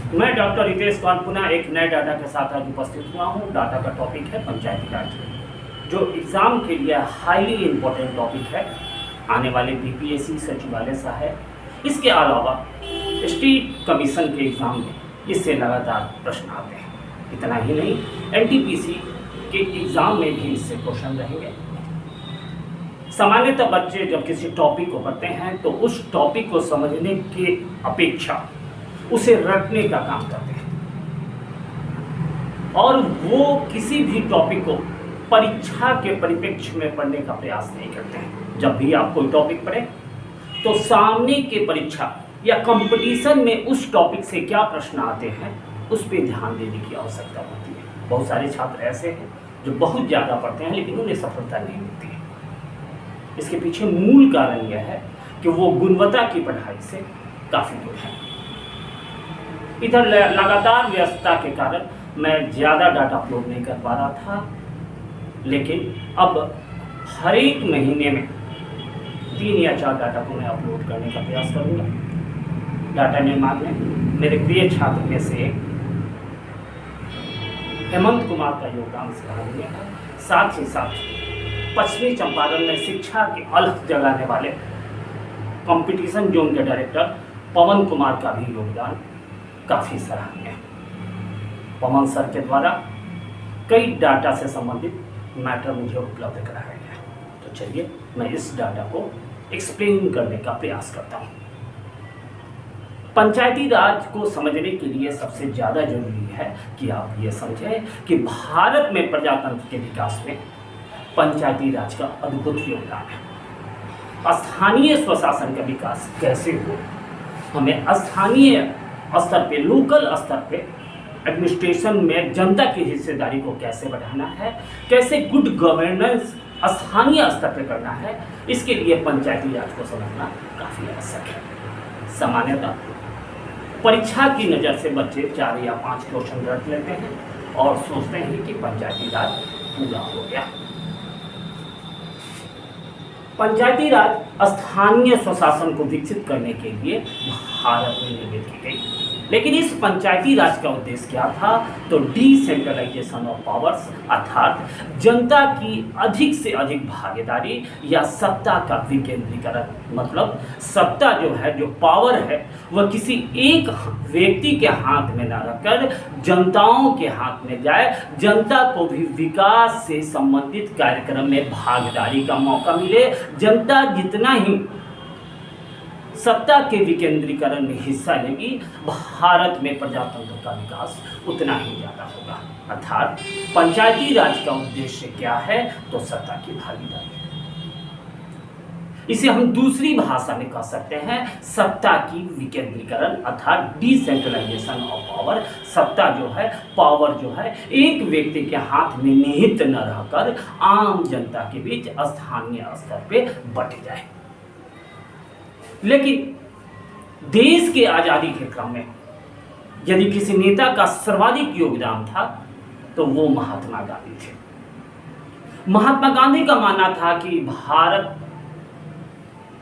मैं डॉक्टर रितेश कौर पुनः एक नए डाटा के साथ आज उपस्थित हुआ हूँ। डाटा का टॉपिक है पंचायती राज, जो एग्ज़ाम के लिए हाईली इम्पोर्टेंट टॉपिक है। आने वाले बीपीएससी सचिवालय सहायक, इसके अलावा स्टेट कमीशन के एग्ज़ाम में इससे लगातार प्रश्न आते हैं। इतना ही नहीं, एनटीपीसी के एग्ज़ाम में भी इससे क्वेश्चन रहेंगे। सामान्यतः बच्चे जब किसी टॉपिक को पढ़ते हैं तो उस टॉपिक को समझने की अपेक्षा उसे रटने का काम करते हैं, और वो किसी भी टॉपिक को परीक्षा के परिप्रेक्ष्य में पढ़ने का प्रयास नहीं करते हैं। जब भी आप कोई टॉपिक पढ़ें तो सामने के परीक्षा या कंपटीशन में उस टॉपिक से क्या प्रश्न आते हैं उस पर ध्यान देने की आवश्यकता होती है। बहुत सारे छात्र ऐसे हैं जो बहुत ज़्यादा पढ़ते हैं लेकिन उन्हें सफलता नहीं मिलती है। इसके पीछे मूल कारण यह है कि वो गुणवत्ता की पढ़ाई से काफ़ी दूर है। इधर लगातार व्यस्तता के कारण मैं ज़्यादा डाटा अपलोड नहीं कर पा रहा था, लेकिन अब हर एक महीने में 3 या 4 डाटा को मैं अपलोड करने का प्रयास करूँगा। डाटा निर्माण में मेरे प्रिय छात्र में से एक हेमंत कुमार का योगदान सराहनीय है। साथ ही साथ पश्चिमी चंपारण में शिक्षा के अलख जगाने वाले कंपटीशन जोन के डायरेक्टर पवन कुमार का भी योगदान काफ़ी सराहनीय है। पवन सर के द्वारा कई डाटा से संबंधित मैटर मुझे उपलब्ध कराया गया है। तो चलिए मैं इस डाटा को एक्सप्लेन करने का प्रयास करता हूँ। पंचायती राज को समझने के लिए सबसे ज़्यादा जरूरी है कि आप ये समझें कि भारत में प्रजातंत्र के विकास में पंचायती राज का अद्भुत योगदान है। स्थानीय स्वशासन का विकास कैसे हो, हमें स्थानीय स्तर पे, लोकल स्तर पे एडमिनिस्ट्रेशन में जनता की हिस्सेदारी को कैसे बढ़ाना है, कैसे गुड गवर्नेंस स्थानीय स्तर पे करना है, इसके लिए पंचायती राज को समझना काफ़ी आवश्यक है। सामान्यतः परीक्षा की नज़र से बच्चे 4 या 5 क्वेश्चन रट लेते हैं और सोचते हैं कि पंचायती राज पूरा हो गया। पंचायती राज स्थानीय स्वशासन को विकसित करने के लिए भारत में निर्मित की गई, लेकिन इस पंचायती राज का उद्देश्य क्या था? तो डिसेंट्रलाइजेशन ऑफ पावर्स, अर्थात जनता की अधिक से अधिक भागीदारी या सत्ता का विकेंद्रीकरण। मतलब सत्ता जो है, जो पावर है, वह किसी एक व्यक्ति के हाथ में न रखकर जनताओं के हाथ में जाए, जनता को भी विकास से संबंधित कार्यक्रम में भागीदारी का मौका मिले। जनता जितना ही सत्ता के विकेंद्रीकरण में हिस्सा लेगी, भारत में प्रजातंत्र का विकास उतना ही ज़्यादा होगा। अर्थात पंचायती राज का उद्देश्य क्या है? तो सत्ता की भागीदारी। इसे हम दूसरी भाषा में कह सकते हैं सत्ता की विकेंद्रीकरण, अर्थात डिसेंट्रलाइजेशन ऑफ पावर। सत्ता जो है, पावर जो है, एक व्यक्ति के हाथ में निहित न रहकर आम जनता के बीच स्थानीय स्तर पे बट जाए। लेकिन देश के आज़ादी के क्रम में यदि किसी नेता का सर्वाधिक योगदान था तो वो महात्मा गांधी थे। महात्मा गांधी का मानना था कि भारत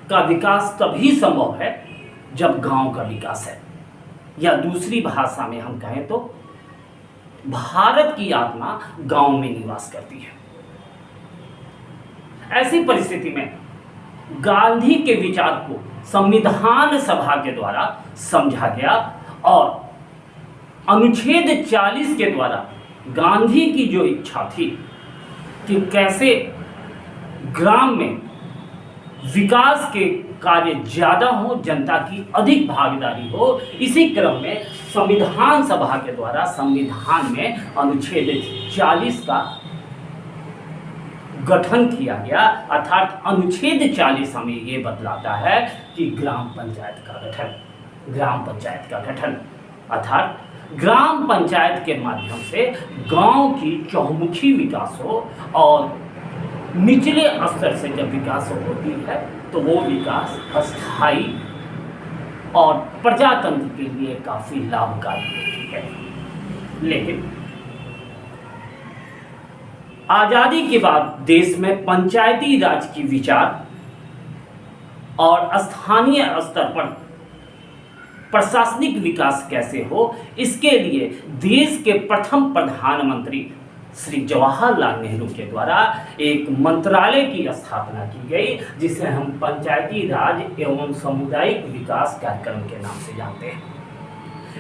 का विकास तभी संभव है जब गांव का विकास है, या दूसरी भाषा में हम कहें तो भारत की आत्मा गांव में निवास करती है। ऐसी परिस्थिति में गांधी के विचार को संविधान सभा के द्वारा समझा गया और अनुच्छेद 40 के द्वारा गांधी की जो इच्छा थी कि कैसे ग्राम में विकास के कार्य ज़्यादा हो, जनता की अधिक भागीदारी हो, इसी क्रम में संविधान सभा के द्वारा संविधान में अनुच्छेद 40 का गठन किया गया। अर्थात अनुच्छेद 40 हमें ये बतलाता है कि ग्राम पंचायत का गठन, अर्थात ग्राम पंचायत के माध्यम से गांव की चहुमुखी विकास हो, और निचले स्तर से जब विकास होती है तो वो विकास अस्थायी और प्रजातंत्र के लिए काफ़ी लाभकारी होती है। लेकिन आज़ादी के बाद देश में पंचायती राज की विचार और स्थानीय स्तर पर प्रशासनिक विकास कैसे हो, इसके लिए देश के प्रथम प्रधानमंत्री श्री जवाहरलाल नेहरू के द्वारा एक मंत्रालय की स्थापना की गई, जिसे हम पंचायती राज एवं सामुदायिक विकास कार्यक्रम के नाम से जानते हैं।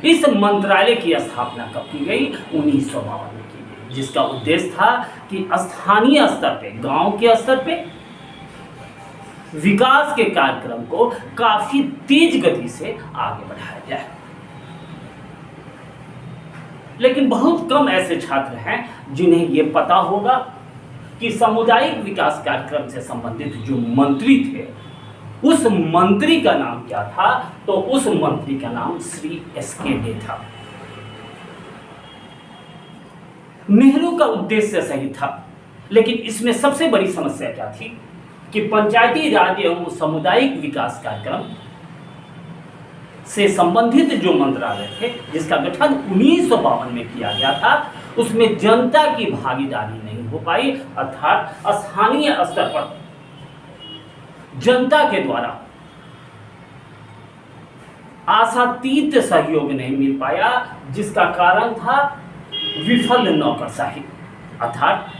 इस मंत्रालय की स्थापना कब की गई? 1952 में की गई, जिसका उद्देश्य था कि स्थानीय स्तर पे, गांव के स्तर पे विकास के कार्यक्रम को काफी तेज गति से आगे बढ़ाया जाए। लेकिन बहुत कम ऐसे छात्र हैं जिन्हें यह पता होगा कि सामुदायिक विकास कार्यक्रम से संबंधित जो मंत्री थे, उस मंत्री का नाम क्या था? तो उस मंत्री का नाम श्री एस.के. डे था। नेहरू का उद्देश्य सही था, लेकिन इसमें सबसे बड़ी समस्या क्या थी कि पंचायती राज एवं सामुदायिक विकास कार्यक्रम से संबंधित जो मंत्रालय थे, जिसका गठन 1952 में किया गया था, उसमें जनता की भागीदारी नहीं हो पाई, अर्थात स्थानीय स्तर पर जनता के द्वारा आशातीत सहयोग नहीं मिल पाया, जिसका कारण था विफल नौकरशाही। अर्थात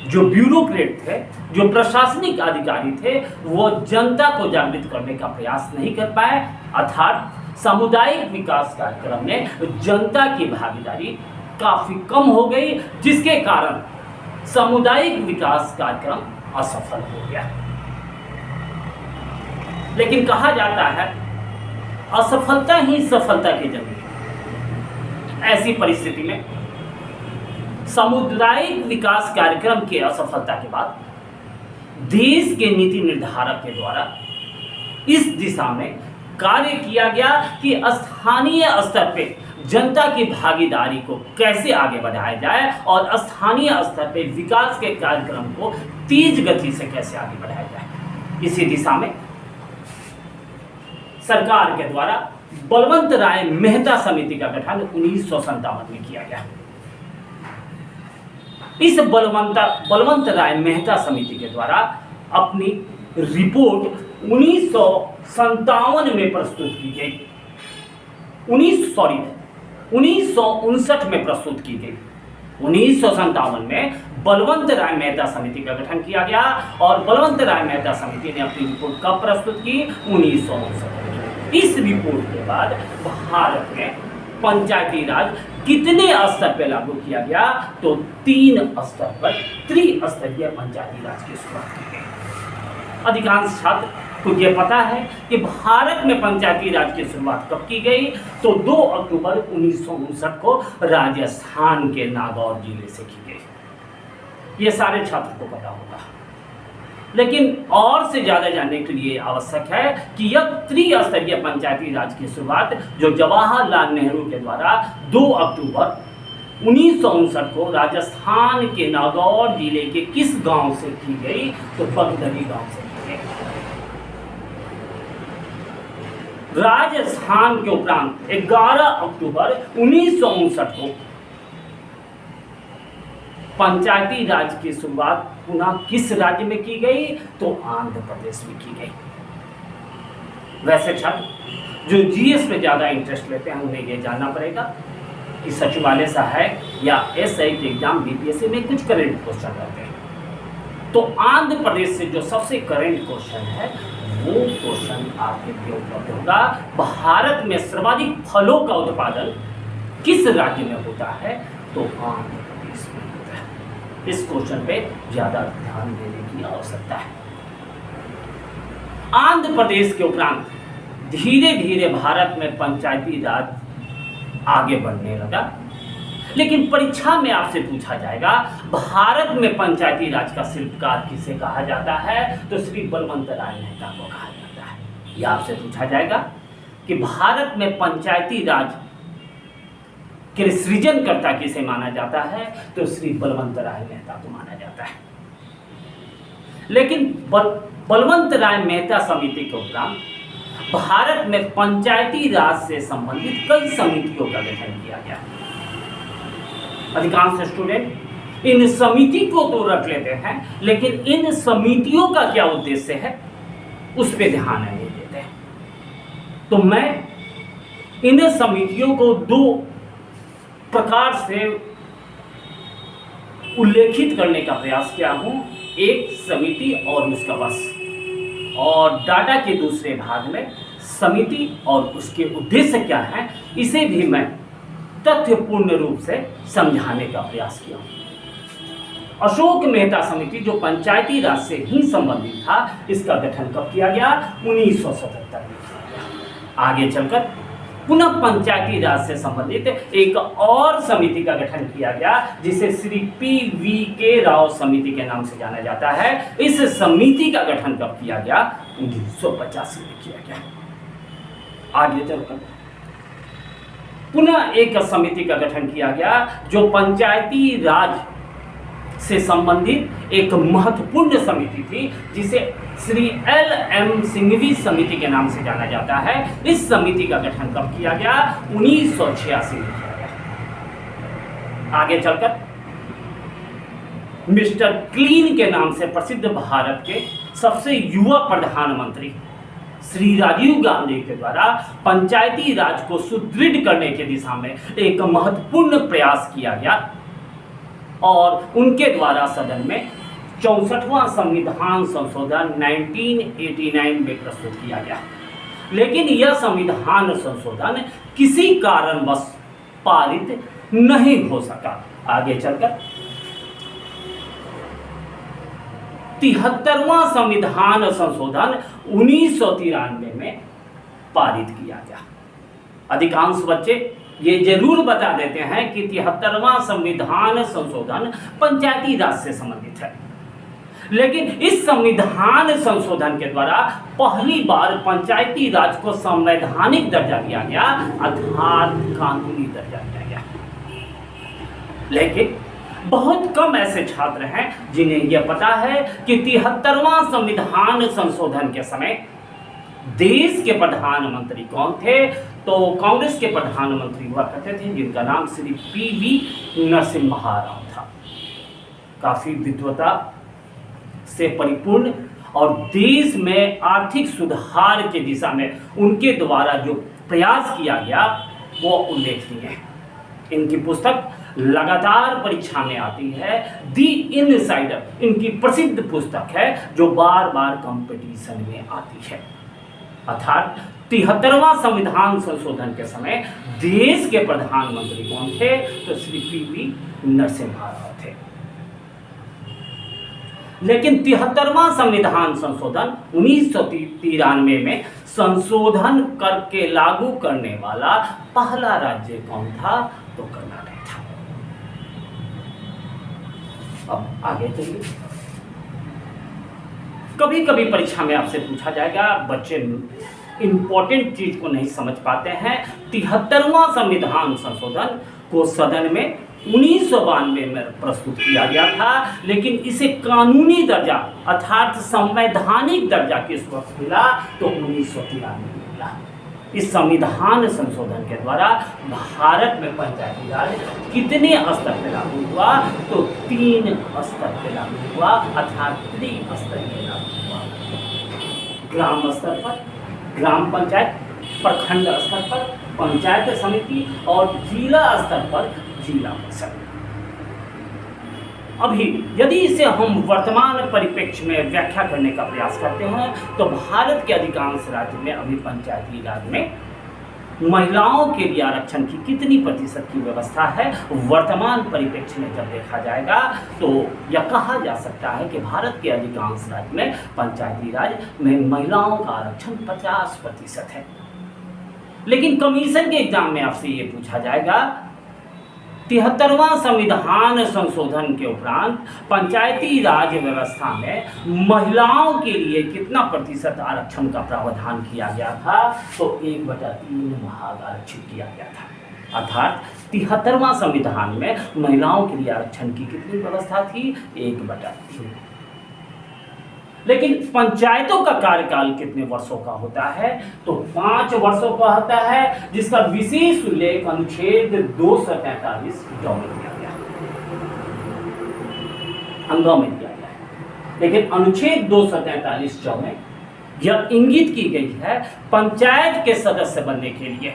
जो ब्यूरोक्रेट थे, जो प्रशासनिक अधिकारी थे, वो जनता को जागृत करने का प्रयास नहीं कर पाए, अर्थात सामुदायिक विकास कार्यक्रम में जनता की भागीदारी काफी कम हो गई, जिसके कारण सामुदायिक विकास कार्यक्रम असफल हो गया। लेकिन कहा जाता है असफलता ही सफलता की जमीन। ऐसी परिस्थिति में सामुदायिक विकास कार्यक्रम के असफलता के बाद देश के नीति निर्धारक के द्वारा इस दिशा में कार्य किया गया कि स्थानीय स्तर पे जनता की भागीदारी को कैसे आगे बढ़ाया जाए और स्थानीय स्तर पे विकास के कार्यक्रम को तेज गति से कैसे आगे बढ़ाया जाए। इसी दिशा में सरकार के द्वारा बलवंत राय मेहता समिति का गठन 1957 में किया गया। इस बलवंत राय मेहता समिति के द्वारा अपनी रिपोर्ट 1957 में प्रस्तुत की गई, 1959 में प्रस्तुत की गई। 1957 में बलवंत राय मेहता समिति का गठन किया गया और बलवंत राय मेहता समिति ने अपनी रिपोर्ट कब प्रस्तुत की? 1959। इस रिपोर्ट के बाद भारत में पंचायती राज कितने स्तर पर लागू किया गया? तो 3 स्तर पर त्रिस्तरीय पंचायती राज की शुरुआत की गई। अधिकांश छात्र को यह पता है कि भारत में पंचायती राज की शुरुआत कब की गई? तो 2 अक्टूबर 1959 को राजस्थान के नागौर जिले से की गई। ये सारे छात्र को पता होगा, लेकिन और से ज़्यादा जानने के लिए आवश्यक है कि यह त्रिस्तरीय पंचायती राज की शुरुआत जो जवाहरलाल नेहरू के द्वारा 2 अक्टूबर 1959 को राजस्थान के नागौर जिले के किस गांव से की गई? तो बगदरी गांव से की गई। राजस्थान के उपरांत 11 अक्टूबर 1959 को पंचायती राज की शुरुआत पुनः किस राज्य में की गई? तो आंध्र प्रदेश में की गई। वैसे छात्र जो जीएस में ज़्यादा इंटरेस्ट लेते हैं उन्हें यह जानना पड़ेगा कि सचिवालय सहायक या एसआई के एग्जाम बीपीएससी में कुछ करेंट क्वेश्चन रहते हैं। तो आंध्र प्रदेश से जो सबसे करेंट क्वेश्चन है वो क्वेश्चन आपके लिए उपलब्ध होगा। भारत में सर्वाधिक फलों का उत्पादन किस राज्य में होता है? तो आंध्र प्रदेश में होता है। इस क्वेश्चन पे ज़्यादा ध्यान देने की आवश्यकता है। आंध्र प्रदेश के उपरांत धीरे धीरे भारत में पंचायती राज आगे बढ़ने लगा, लेकिन परीक्षा में आपसे पूछा जाएगा भारत में पंचायती राज का शिल्पकार किसे कहा जाता है? तो श्री बलवंत राय मेहता को कहा जाता है। यह आपसे पूछा जाएगा कि भारत में पंचायती राज के सृजनकर्ता किसे माना जाता है? तो श्री बलवंत राय मेहता को माना जाता है। लेकिन बलवंत राय मेहता समिति के उपरांत भारत में पंचायती राज से संबंधित कई समितियों का गठन किया गया। अधिकांश स्टूडेंट इन समिति को तो रख लेते हैं, लेकिन इन समितियों का क्या उद्देश्य है उस पर ध्यान नहीं देते हैं। तो मैं इन समितियों को दो प्रकार से उल्लेखित करने का प्रयास किया हूँ, एक समिति और उसका बस, और डाटा के दूसरे भाग में समिति और उसके उद्देश्य क्या हैं, इसे भी मैं तथ्यपूर्ण रूप से समझाने का प्रयास किया हूँ। अशोक मेहता समिति जो पंचायती राज से ही संबंधित था, इसका गठन कब किया गया? 1977 में किया गया। आगे चलकर पुनः पंचायती राज से संबंधित एक और समिति का गठन किया गया, जिसे श्री PVK राव समिति के नाम से जाना जाता है। इस समिति का गठन कब किया गया? 1985 में किया गया। आगे चलकर पुनः एक समिति का गठन किया गया जो पंचायती राज से संबंधित एक महत्वपूर्ण समिति थी, जिसे श्री LM सिंघवी समिति के नाम से जाना जाता है। इस समिति का गठन कब किया गया? 1986 में किया गया। आगे चलकर मिस्टर क्लीन के नाम से प्रसिद्ध भारत के सबसे युवा प्रधानमंत्री श्री राजीव गांधी के द्वारा पंचायती राज को सुदृढ़ करने की दिशा में एक महत्वपूर्ण प्रयास किया गया और उनके द्वारा सदन में 64वां संविधान संशोधन 1989 में प्रस्तुत किया गया। लेकिन यह संविधान संशोधन किसी कारणवश पारित नहीं हो सका। आगे चलकर 73वां संविधान संशोधन 1993 में पारित किया गया। अधिकांश बच्चे ये जरूर बता देते हैं कि 73वां संविधान संशोधन पंचायती राज से संबंधित है, लेकिन इस संविधान संशोधन के द्वारा पहली बार पंचायती राज को संवैधानिक दर्जा दिया गया, अर्थात कानूनी दर्जा दिया गया। लेकिन बहुत कम ऐसे छात्र हैं जिन्हें यह पता है कि 73वां संविधान संशोधन के समय देश के प्रधानमंत्री कौन थे? तो कांग्रेस के प्रधानमंत्री हुआ करते थे, जिनका नाम श्री PV नरसिम्हा राव था। काफी विद्वता से परिपूर्ण और देश में आर्थिक सुधार की दिशा में उनके द्वारा जो प्रयास किया गया वो उल्लेखनीय है। इनकी पुस्तक लगातार परीक्षा में आती है, दी इनसाइडर इनकी प्रसिद्ध पुस्तक है जो बार बार कंपटीशन में आती है। अर्थात 73वां संविधान संशोधन के समय देश के प्रधानमंत्री कौन थे? तो श्री PV नरसिम्हा राव थे। लेकिन 73वां संविधान संशोधन 1993 में संशोधन करके लागू करने वाला पहला राज्य कौन था? तो कर्नाटक था। अब आगे चलिए। कभी कभी परीक्षा में आपसे पूछा जाएगा, बच्चे इंपॉर्टेंट चीज को नहीं समझ पाते हैं। 73वां संविधान संशोधन को सदन में 1992 में प्रस्तुत किया गया था, लेकिन इसे कानूनी दर्जा अर्थात संवैधानिक दर्जा किस वक्त मिला? तो 1993 में मिला। इस संविधान संशोधन के द्वारा भारत में पंचायती राज कितने स्तर पर लागू हुआ? तो 3 स्तर पर लागू हुआ, अर्थात त्रिस्तरीय लागू हुआ। ग्राम स्तर पर ग्राम पंचायत, प्रखंड स्तर पर पंचायत समिति और जिला स्तर पर जिला परिषद। अभी यदि इसे हम वर्तमान परिप्रेक्ष्य में व्याख्या करने का प्रयास करते हैं तो भारत के अधिकांश राज्य में अभी पंचायती राज में महिलाओं के लिए आरक्षण की कितनी प्रतिशत की व्यवस्था है? वर्तमान परिप्रेक्ष्य में जब देखा जाएगा तो यह कहा जा सकता है कि भारत के अधिकांश राज्य में पंचायती राज में महिलाओं का आरक्षण 50% है। लेकिन कमीशन के एग्जाम में आपसे ये पूछा जाएगा, 73वां संविधान संशोधन के उपरांत पंचायती राज व्यवस्था में महिलाओं के लिए कितना प्रतिशत आरक्षण का प्रावधान किया गया था? तो 1/3 भाग आरक्षित किया गया था। अर्थात 73वां संविधान में महिलाओं के लिए आरक्षण की कितनी व्यवस्था थी? 1/3। लेकिन पंचायतों का कार्यकाल कितने वर्षों का होता है? तो 5 वर्षों का होता है, जिसका विशेष उल्लेख अनुच्छेद 243 में किया गया, अंगों में दिया गया है। लेकिन अनुच्छेद 243 में यह इंगित की गई है पंचायत के सदस्य बनने के लिए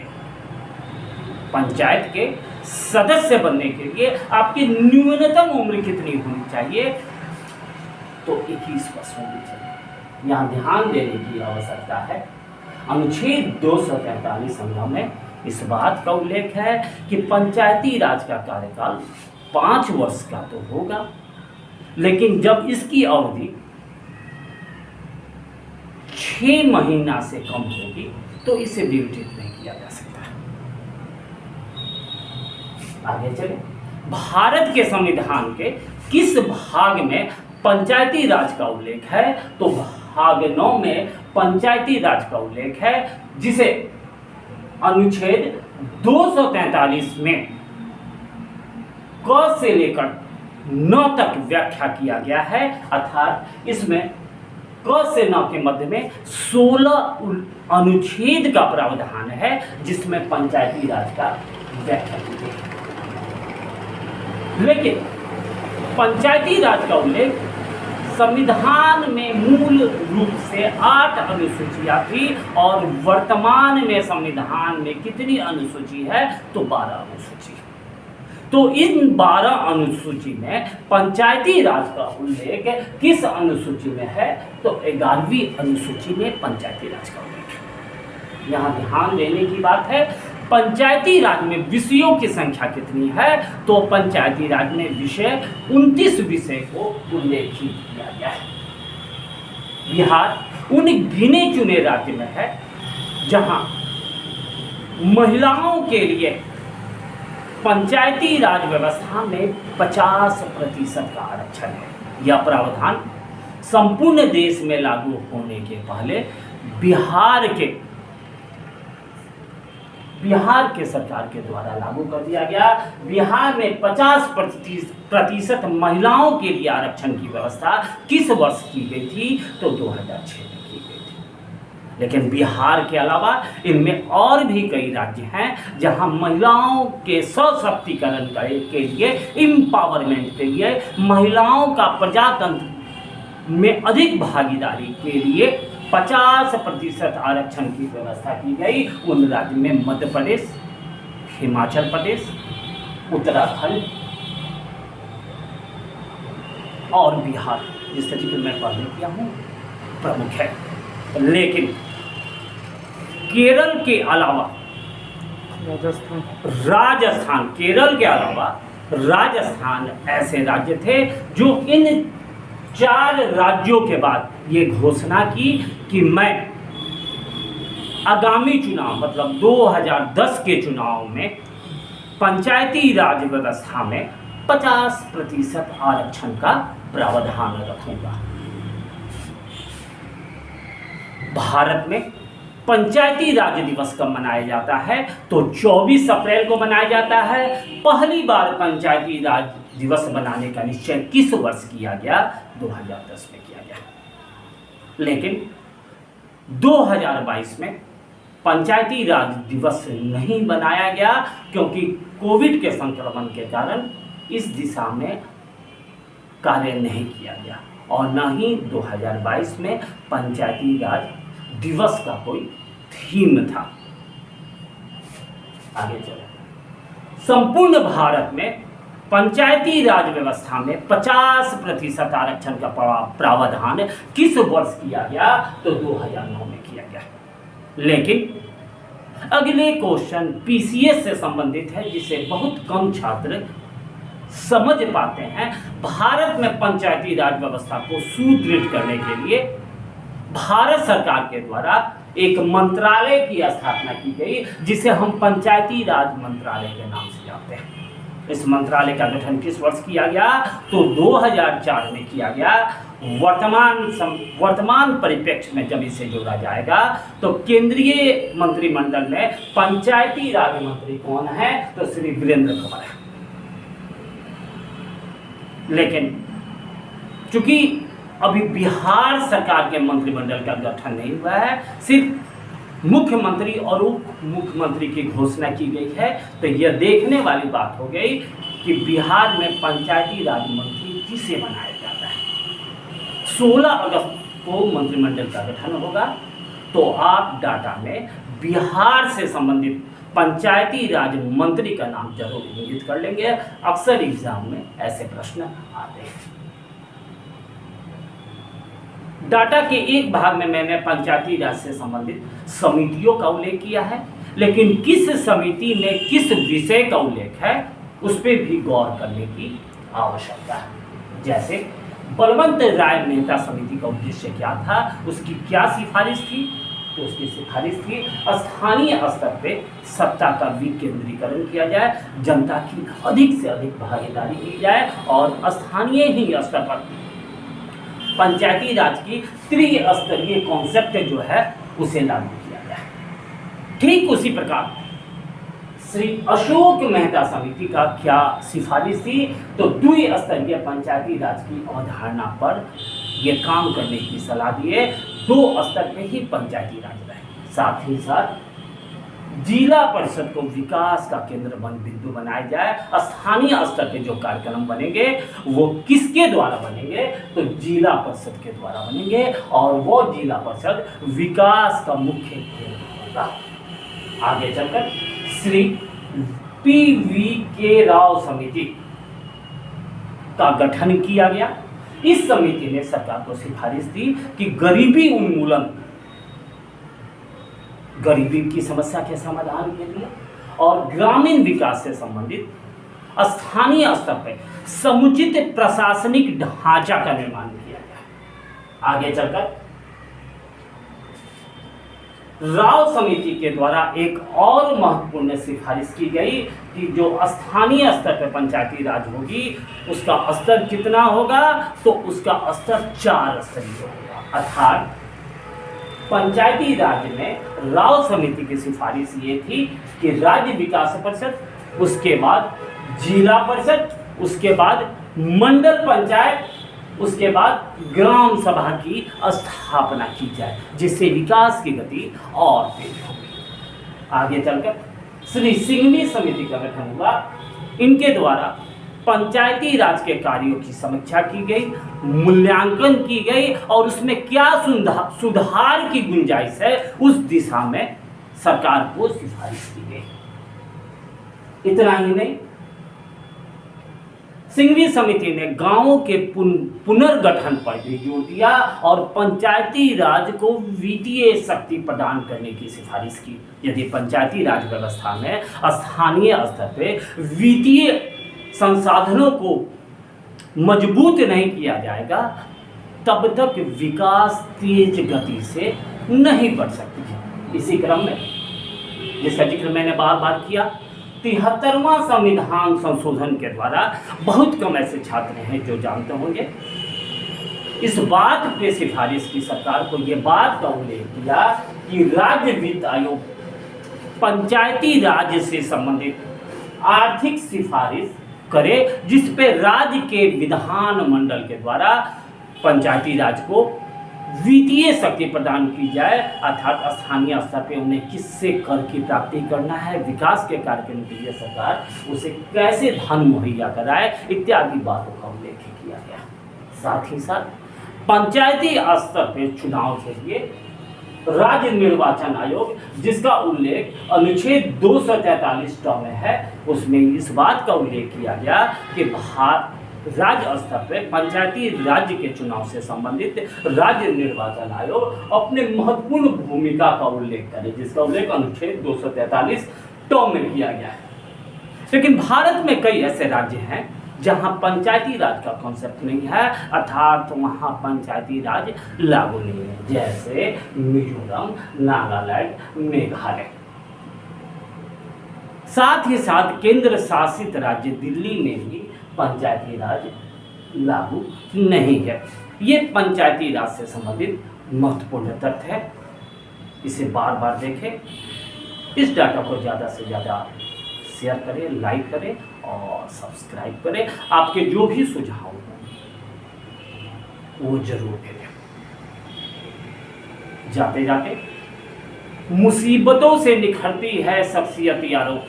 पंचायत के सदस्य बनने के लिए आपकी न्यूनतम उम्र कितनी होनी चाहिए? तो 21 वर्ष होनी चाहिए। यहाँ ध्यान देने की आवश्यकता है, अनुच्छेद 243 अनुच्छेद में इस बात का उल्लेख है कि पंचायती राज का कार्यकाल 5 वर्ष का तो होगा, लेकिन जब इसकी अवधि 6 महीना से कम होगी तो इसे विघटित नहीं किया जा सकता। आगे चले, भारत के संविधान के किस भाग में पंचायती राज का उल्लेख है? तो भाग 9 में पंचायती राज का उल्लेख है, जिसे अनुच्छेद 243 में क से लेकर 9 तक व्याख्या किया गया है। अर्थात इसमें क से 9 के मध्य में 16 अनुच्छेद का प्रावधान है, जिसमें पंचायती राज का व्याख्या की गई है। लेकिन पंचायती राज का उल्लेख संविधान में मूल रूप से 8 अनुसूचियां थी, और वर्तमान में संविधान में कितनी अनुसूची है? तो 12 अनुसूची। तो इन 12 अनुसूची में पंचायती राज का उल्लेख किस अनुसूची में है? तो 11वीं अनुसूची में पंचायती राज का उल्लेख है। यहाँ ध्यान देने की बात है, पंचायती राज में विषयों की संख्या कितनी है? तो पंचायती राज में विषय 29 विषय को उल्लेखित किया गया है। बिहार उन गिने चुने राज्य में है जहां महिलाओं के लिए पंचायती राज व्यवस्था में 50% का आरक्षण है। यह प्रावधान संपूर्ण देश में लागू होने के पहले बिहार के सरकार के द्वारा लागू कर दिया गया। बिहार में 50% महिलाओं के लिए आरक्षण की व्यवस्था किस वर्ष की गई थी? तो 2006 में की गई थी। लेकिन बिहार के अलावा इनमें और भी कई राज्य हैं जहां महिलाओं के सशक्तिकरण के लिए, एम्पावरमेंट के लिए, महिलाओं का प्रजातंत्र में अधिक भागीदारी के लिए 50% आरक्षण की व्यवस्था की गई। उन राज्य में मध्य प्रदेश, हिमाचल प्रदेश, उत्तराखंड और बिहार, जिस तरीके से मैं पहले किया हूँ, प्रमुख है। लेकिन केरल के अलावा राजस्थान, केरल के अलावा राजस्थान ऐसे राज्य थे जो इन 4 राज्यों के बाद ये घोषणा की कि मैं आगामी चुनाव, मतलब 2010 के चुनाव में पंचायती राज व्यवस्था में 50% आरक्षण का प्रावधान रखूंगा। भारत में पंचायती राज दिवस कब मनाया जाता है? तो 24 अप्रैल को मनाया जाता है। पहली बार पंचायती राज दिवस मनाने का निश्चय किस वर्ष किया गया? 2010 में किया गया। लेकिन 2022 में पंचायती राज दिवस नहीं बनाया गया, क्योंकि कोविड के संक्रमण के कारण इस दिशा में कार्य नहीं किया गया, और न ही 2022 में पंचायती राज दिवस का कोई थीम था। आगे चले, संपूर्ण भारत में पंचायती राज व्यवस्था में 50% आरक्षण का प्रावधान किस वर्ष किया गया? तो 2009 में किया गया। लेकिन अगले क्वेश्चन पीसीएस से संबंधित है, जिसे बहुत कम छात्र समझ पाते हैं। भारत में पंचायती राज व्यवस्था को सुदृढ़ करने के लिए भारत सरकार के द्वारा एक मंत्रालय की स्थापना की गई, जिसे हम पंचायती राज मंत्रालय के नाम से जानते हैं। इस मंत्रालय का गठन किस वर्ष किया गया? तो 2004 में किया गया। वर्तमान परिप्रेक्ष्य में जब इसे जोड़ा जाएगा तो केंद्रीय मंत्रिमंडल में पंचायती राज मंत्री कौन है? तो श्री वीरेंद्र कंवर है। लेकिन चूंकि अभी बिहार सरकार के मंत्रिमंडल का गठन नहीं हुआ है, सिर्फ मुख्यमंत्री और उप मुख्यमंत्री की घोषणा की गई है, तो यह देखने वाली बात हो गई कि बिहार में पंचायती राज मंत्री किसे बनाया जाता है। 16 अगस्त को मंत्रिमंडल का गठन होगा। तो आप डाटा में बिहार से संबंधित पंचायती राज मंत्री का नाम जरूर इंगित कर लेंगे। अक्सर एग्जाम में ऐसे प्रश्न आते हैं। डाटा के एक भाग में मैंने पंचायती राज से संबंधित समितियों का उल्लेख किया है, लेकिन किस समिति में किस विषय का उल्लेख है उस पर भी गौर करने की आवश्यकता है। जैसे बलवंत राय मेहता समिति का उद्देश्य क्या था, उसकी क्या सिफारिश थी, तो उसकी सिफारिश थी स्थानीय स्तर पे सत्ता का विकेंद्रीकरण किया जाए, जनता की अधिक से अधिक भागीदारी की जाए और स्थानीय ही स्तर पर पंचायती राज की त्रिस्तरीय कॉन्सेप्ट जो है उसे लागू किया जाए। ठीक उसी प्रकार श्री अशोक मेहता समिति का क्या सिफारिश थी, तो द्विस्तरीय पंचायती राज की अवधारणा पर ये काम करने की सलाह दिए। 2 स्तर पे ही पंचायती राज रहे, साथ ही साथ जिला परिषद को विकास का केंद्र बिंदु बनाया जाए। स्थानीय स्तर पे जो कार्यक्रम बनेंगे वो किसके द्वारा बनेंगे, तो जिला परिषद के द्वारा बनेंगे और वो जिला परिषद विकास का मुख्य केंद्र होगा। आगे चलकर श्री PVK राव समिति का गठन किया गया। इस समिति ने सरकार को सिफारिश दी कि गरीबी उन्मूलन, गरीबी की समस्या के समाधान के लिए और ग्रामीण विकास से संबंधित स्थानीय स्तर पर समुचित प्रशासनिक ढांचा का निर्माण किया गया। आगे चलकर राव समिति के द्वारा एक और महत्वपूर्ण सिफारिश की गई कि जो स्थानीय स्तर पर पंचायती राज होगी उसका स्तर कितना होगा, तो उसका स्तर 4 स्तरीय होगा। अर्थात पंचायती राज में राव समिति की सिफारिश ये थी कि राज्य विकास परिषद, उसके बाद जिला परिषद, उसके बाद मंडल पंचायत, उसके बाद ग्राम सभा की स्थापना की जाए, जिससे विकास की गति और तेज होगी। आगे चलकर श्री सिंघवी समिति का गठन हुआ। इनके द्वारा पंचायती राज के कार्यों की समीक्षा की गई, मूल्यांकन की गई और उसमें क्या सुधार की गुंजाइश है उस दिशा में सरकार को सिफारिश की गई। इतना ही नहीं, सिंघवी समिति ने गांवों के पुनर्गठन पर भी जोर दिया और पंचायती राज को वित्तीय शक्ति प्रदान करने की सिफारिश की। यदि पंचायती राज व्यवस्था में स्थानीय स्तर पर वित्तीय संसाधनों को मजबूत नहीं किया जाएगा तब तक विकास तेज गति से नहीं बढ़ सकती। इसी क्रम में जिसका जिक्र मैंने बार बार किया, 73वां संविधान संशोधन के द्वारा बहुत कम ऐसे छात्र हैं जो जानते होंगे, इस बात पे सिफारिश की सरकार को ये बात का उल्लेख किया कि राज्य वित्त आयोग पंचायती राज से संबंधित आर्थिक सिफारिश करे जिस पे राज्य के विधान मंडल के द्वारा पंचायती राज को वित्तीय शक्ति प्रदान की जाए। अर्थात स्थानीय स्तर पे उन्हें किससे कर की प्राप्ति करना है, विकास के कार्यक्रम के लिए सरकार उसे कैसे धन मुहैया कराए, इत्यादि बातों का उल्लेख किया गया। साथ ही साथ पंचायती स्तर पे चुनाव के लिए राज्य निर्वाचन आयोग, जिसका उल्लेख अनुच्छेद 243 में है, उसमें इस बात का उल्लेख किया गया कि राज्य स्तर पर पंचायती राज्य के चुनाव से संबंधित राज्य निर्वाचन आयोग अपने महत्वपूर्ण भूमिका का उल्लेख करे, जिसका उल्लेख अनुच्छेद 243 में किया गया है। लेकिन भारत में कई ऐसे राज्य हैं जहां पंचायती राज का कॉन्सेप्ट नहीं है, अर्थात वहां पंचायती राज लागू नहीं है, जैसे मिजोरम, नागालैंड, मेघालय। साथ ही साथ केंद्र शासित राज्य दिल्ली में भी पंचायती राज लागू नहीं है। ये पंचायती राज से संबंधित महत्वपूर्ण तथ्य है, इसे बार बार देखें। इस डाटा को ज़्यादा से ज़्यादा शेयर करें, लाइक करें और सब्सक्राइब करें। आपके जो भी सुझाव हों वो जरूर दें। जाते जाते, मुसीबतों से निखरती है शख्सियत यारो,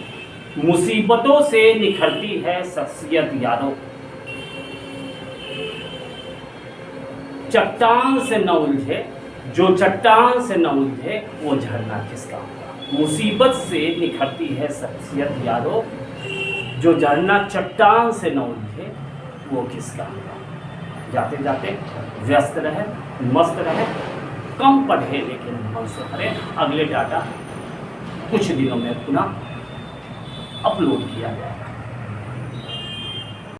मुसीबतों से निखरती है शख्सियत यारो, चट्टान से न उलझे, जो चट्टान से न उलझे वो झरना किसका होगा। मुसीबत से निखरती है शख्सियत यारो, जो झरना चट्टान से न उलझे वो किसका होगा। जाते जाते व्यस्त रहे, मस्त रहे, कम पढ़े लेकिन मन से पढ़े। अगले डाटा कुछ दिनों में पुनः अपलोड किया जाएगा।